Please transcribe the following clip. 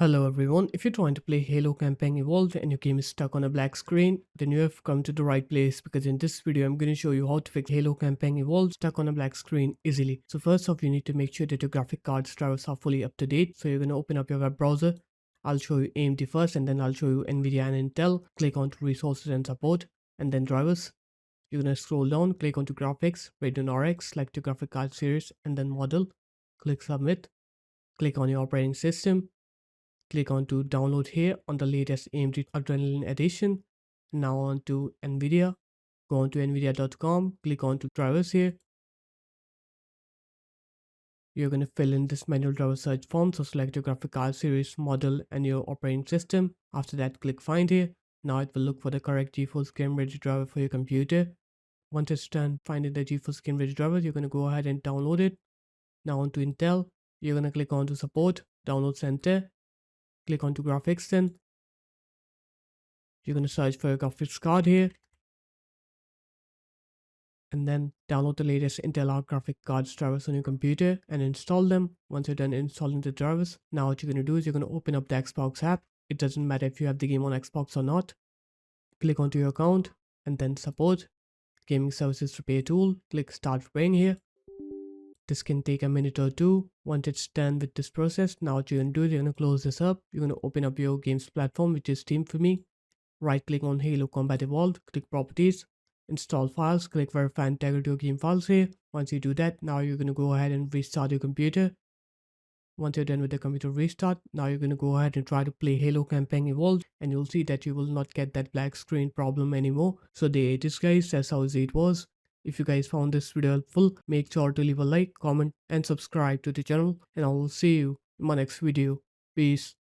Hello everyone, if you're trying to play Halo Campaign Evolved and your game is stuck on a black screen, then you have come to the right place because in this video I'm going to show you how to fix Halo Campaign Evolved stuck on a black screen easily. So first off, you need to make sure that your graphic card's drivers are fully up to date. So you're going to open up your web browser. I'll show you AMD first and then I'll show you NVIDIA and Intel. Click on to resources and support and then drivers. You're going to scroll down, click onto graphics, Radeon RX, select your graphic card series and then model. Click submit. Click on your operating system. Click on to download here on the latest AMD Adrenaline edition. Now on to NVIDIA. Go on to nvidia.com. Click on to drivers here. You're going to fill in this manual driver search form. So select your graphic card series, model and your operating system. After that, click find here. Now it will look for the correct GeForce Game Ready driver for your computer. Once it's done finding the GeForce Game Ready driver, you're going to go ahead and download it. Now on to Intel. You're going to click on to support, download center. Click on to graphics then. You're going to search for your graphics card here. And then download the latest Intel Arc graphic cards drivers on your computer and install them. Once you're done installing the drivers, now what you're going to do is you're going to open up the Xbox app. It doesn't matter if you have the game on Xbox or not. Click onto your account and then support, gaming services repair tool. Click start repairing here. This can take a minute or two. Once it's done with this process, now what you're going to do is you're going to close this up. You're going to open up your games platform, which is Steam for me. Right click on Halo Combat Evolved, click properties, install files, click verify integrity of game files here. Once you do that, now you're going to go ahead and restart your computer. Once you're done with the computer restart, now you're going to go ahead and try to play Halo Campaign Evolved and you'll see that you will not get that black screen problem anymore. So there it is guys, that's how easy it was. If you guys found this video helpful, make sure to leave a like, comment and subscribe to the channel and I will see you in my next video. Peace.